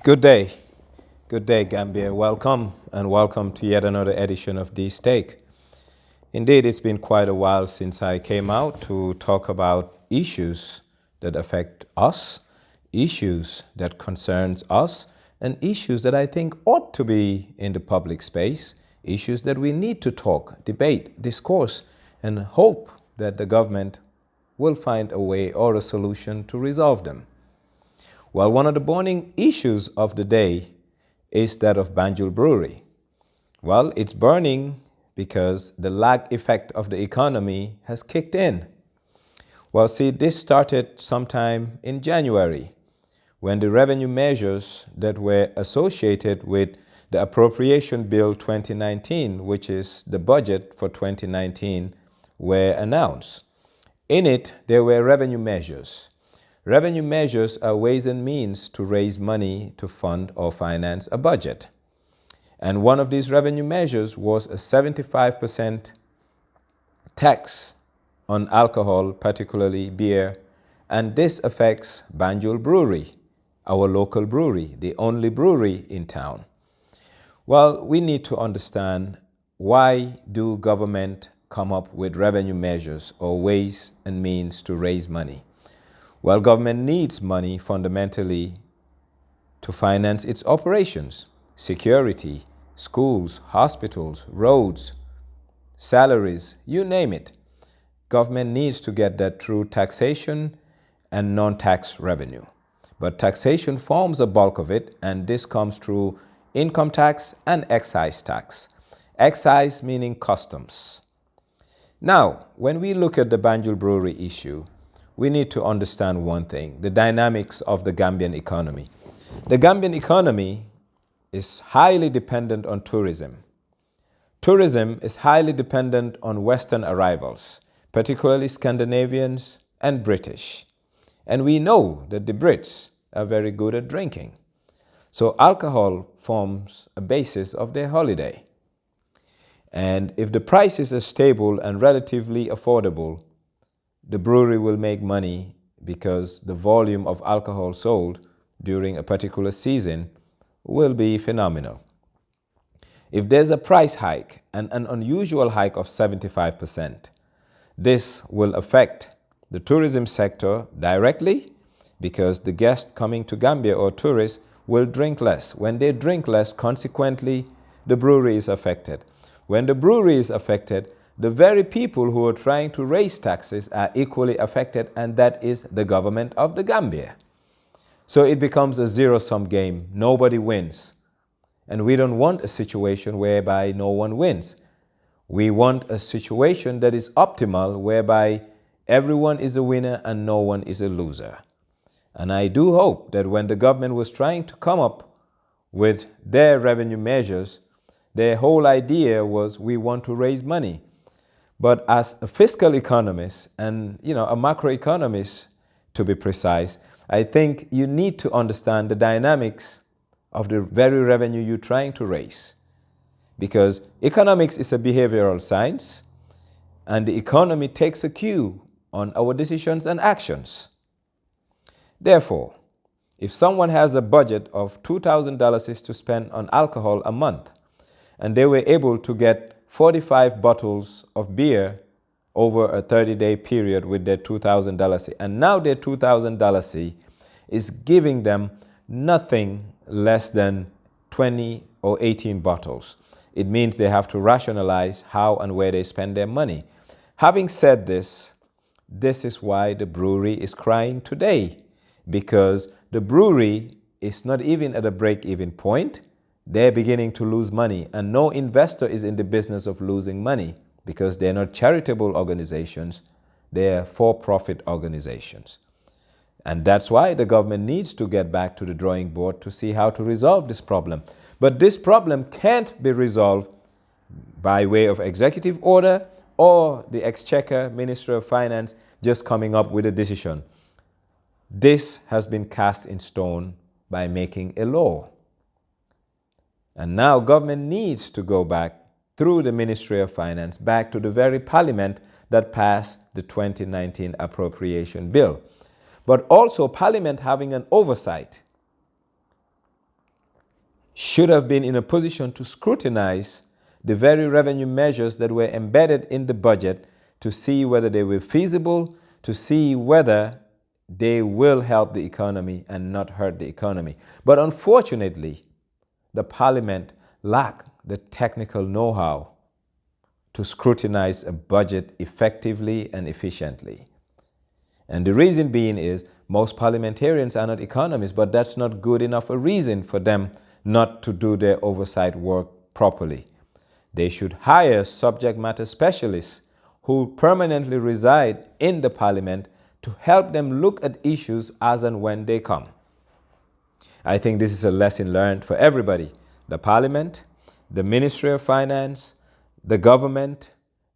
Good day. Good day, Gambia. Welcome and welcome to yet another edition of The Stake. Indeed, it's been quite a while since I came out to talk about issues that affect us, issues that concerns us, and issues that I think ought to be in the public space, issues that we need to talk, debate, discourse, and hope that the government will find a way or a solution to resolve them. Well, one of the burning issues of the day is that of Banjul Brewery. Well, it's burning because the lag effect of the economy has kicked in. Well, see, this started sometime in January when the revenue measures that were associated with the Appropriation Bill 2019, which is the budget for 2019, were announced. In it, there were revenue measures. Revenue measures are ways and means to raise money to fund or finance a budget. And one of these revenue measures was a 75% tax on alcohol, particularly beer, and this affects Banjul Brewery, our local brewery, the only brewery in town. Well, we need to understand, why do government come up with revenue measures or ways and means to raise money? Well, government needs money fundamentally to finance its operations, security, schools, hospitals, roads, salaries, you name it. Government needs to get that through taxation and non-tax revenue. But taxation forms a bulk of it, and this comes through income tax and excise tax. Excise meaning customs. Now, when we look at the Banjul Brewery issue, we need to understand one thing: the dynamics of the Gambian economy. The Gambian economy is highly dependent on tourism. Tourism is highly dependent on Western arrivals, particularly Scandinavians and British. And we know that the Brits are very good at drinking. So alcohol forms a basis of their holiday. And if the prices are stable and relatively affordable, the brewery will make money because the volume of alcohol sold during a particular season will be phenomenal. If there's a price hike, and an unusual hike of 75%, this will affect the tourism sector directly because the guests coming to Gambia or tourists will drink less. When they drink less, consequently, the brewery is affected. When the brewery is affected, the very people who are trying to raise taxes are equally affected, and that is the government of the Gambia. So it becomes a zero-sum game. Nobody wins. And we don't want a situation whereby no one wins. We want a situation that is optimal, whereby everyone is a winner and no one is a loser. And I do hope that when the government was trying to come up with their revenue measures, their whole idea was, we want to raise money. But as a fiscal economist and a macroeconomist, to be precise, I think you need to understand the dynamics of the very revenue you're trying to raise. Because economics is a behavioral science, and the economy takes a cue on our decisions and actions. Therefore, if someone has a budget of $2,000 to spend on alcohol a month, and they were able to get 45 bottles of beer over a 30-day period with their $2,000, and now their $2,000 is giving them nothing less than 20 or 18 bottles. It means they have to rationalize how and where they spend their money. Having said this, this is why the brewery is crying today, because the brewery is not even at a break-even point. They're beginning to lose money, and no investor is in the business of losing money because they're not charitable organizations, they're for-profit organizations. And that's why the government needs to get back to the drawing board to see how to resolve this problem. But this problem can't be resolved by way of executive order or the Exchequer, Ministry of Finance, just coming up with a decision. This has been cast in stone by making a law. And now government needs to go back through the Ministry of Finance back to the very parliament that passed the 2019 appropriation bill. But also parliament having an oversight should have been in a position to scrutinize the very revenue measures that were embedded in the budget to see whether they were feasible, to see whether they will help the economy and not hurt the economy. But unfortunately, the parliament lacked the technical know-how to scrutinize a budget effectively and efficiently. And the reason being is most parliamentarians are not economists, but that's not good enough a reason for them not to do their oversight work properly. They should hire subject matter specialists who permanently reside in the parliament to help them look at issues as and when they come. I think this is a lesson learned for everybody: the parliament, the Ministry of Finance, the government,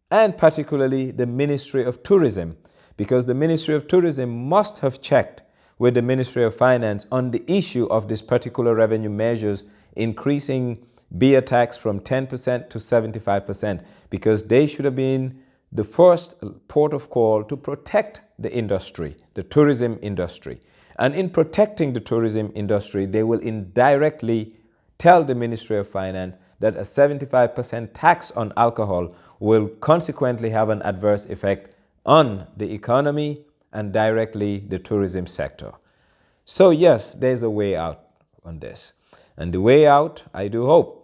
and particularly the Ministry of Tourism, because the Ministry of Tourism must have checked with the Ministry of Finance on the issue of this particular revenue measures increasing beer tax from 10% to 75%, because they should have been the first port of call to protect the industry, the tourism industry. And in protecting the tourism industry, they will indirectly tell the Ministry of Finance that a 75% tax on alcohol will consequently have an adverse effect on the economy and directly the tourism sector. So yes, there's a way out on this. And the way out, I do hope,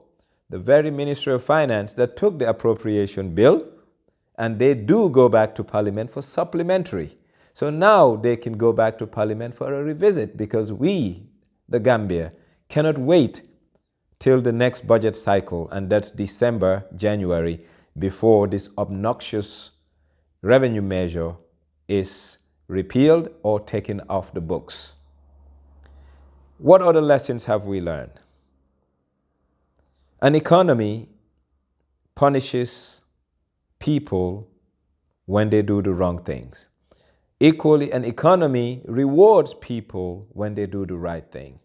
the very Ministry of Finance that took the appropriation bill, and they do go back to Parliament for supplementary. So now they can go back to Parliament for a revisit, because we, the Gambia, cannot wait till the next budget cycle, and that's December, January, before this obnoxious revenue measure is repealed or taken off the books. What other lessons have we learned? An economy punishes people when they do the wrong things. Equally, an economy rewards people when they do the right thing.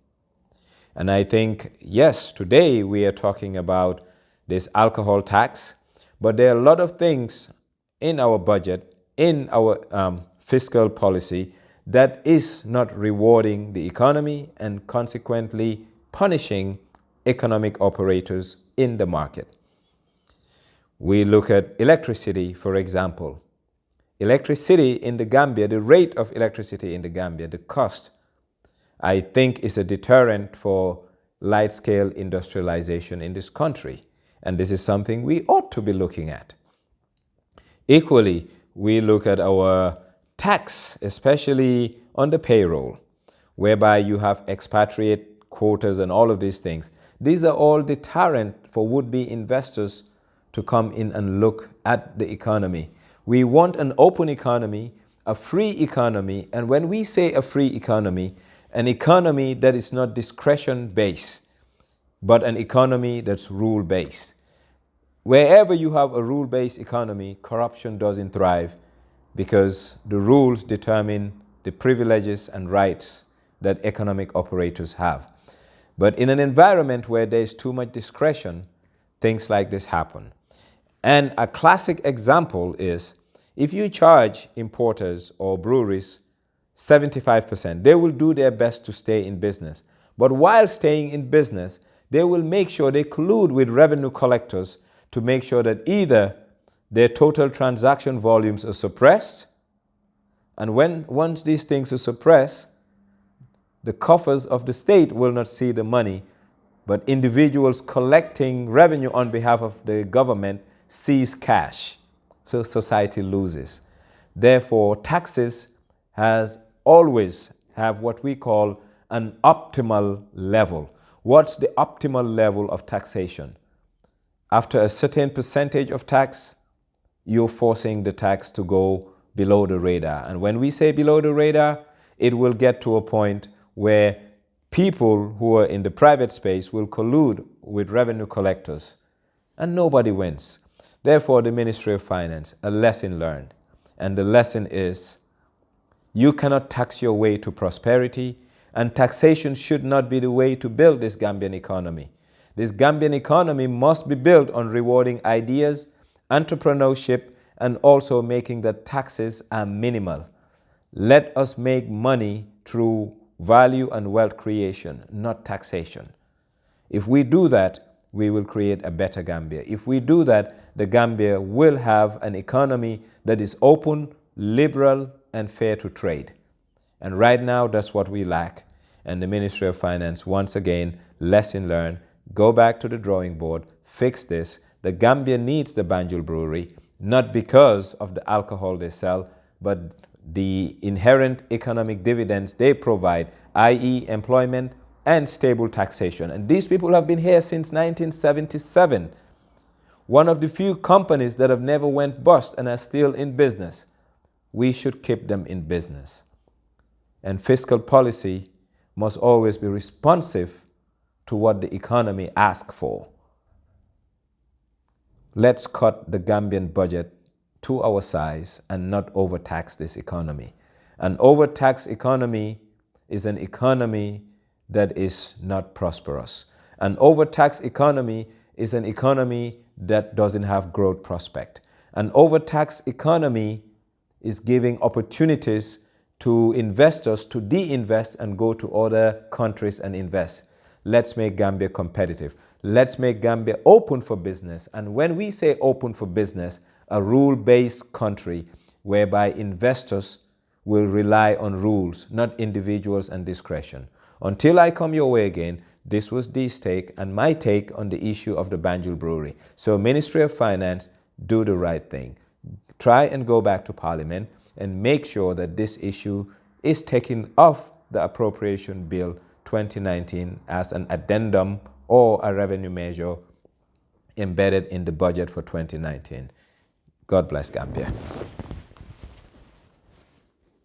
And I think, yes, today we are talking about this alcohol tax, but there are a lot of things in our budget, in our fiscal policy, that is not rewarding the economy and consequently punishing economic operators in the market. We look at electricity, for example. Electricity in the Gambia, the rate of electricity in the Gambia, the cost, I think is a deterrent for light-scale industrialization in this country. And this is something we ought to be looking at. Equally, we look at our tax, especially on the payroll, whereby you have expatriate quotas and all of these things. These are all deterrent for would-be investors to come in and look at the economy. We want an open economy, a free economy, and when we say a free economy, an economy that is not discretion-based, but an economy that's rule-based. Wherever you have a rule-based economy, corruption doesn't thrive, because the rules determine the privileges and rights that economic operators have. But in an environment where there's too much discretion, things like this happen. And a classic example is if you charge importers or breweries 75%, they will do their best to stay in business. But while staying in business, they will make sure they collude with revenue collectors to make sure that either their total transaction volumes are suppressed, and once these things are suppressed, the coffers of the state will not see the money, but individuals collecting revenue on behalf of the government sees cash. So society loses. Therefore, taxes has always have what we call an optimal level. What's the optimal level of taxation? After a certain percentage of tax, you're forcing the tax to go below the radar. And when we say below the radar, it will get to a point where people who are in the private space will collude with revenue collectors, and nobody wins. Therefore, the Ministry of Finance, a lesson learned. And the lesson is, you cannot tax your way to prosperity, and taxation should not be the way to build this Gambian economy. This Gambian economy must be built on rewarding ideas, entrepreneurship, and also making the taxes are minimal. Let us make money through value and wealth creation, not taxation. If we do that, we will create a better Gambia. If we do that, the Gambia will have an economy that is open, liberal, and fair to trade. And right now, that's what we lack. And the Ministry of Finance, once again, lesson learned, go back to the drawing board, fix this. The Gambia needs the Banjul Brewery, not because of the alcohol they sell, but the inherent economic dividends they provide, i.e. employment and stable taxation. And these people have been here since 1977. One of the few companies that have never went bust and are still in business. We should keep them in business. And fiscal policy must always be responsive to what the economy asks for. Let's cut the Gambian budget to our size and not overtax this economy. An overtaxed economy is an economy that is not prosperous. An overtaxed economy is an economy that doesn't have growth prospect. An overtaxed economy is giving opportunities to investors to de-invest and go to other countries and invest. Let's make Gambia competitive. Let's make Gambia open for business. And when we say open for business, a rule-based country whereby investors will rely on rules, not individuals and discretion. Until I come your way again, this was D's take and my take on the issue of the Banjul Brewery. So Ministry of Finance, do the right thing. Try and go back to Parliament and make sure that this issue is taken off the Appropriation Bill 2019 as an addendum or a revenue measure embedded in the budget for 2019. God bless Gambia.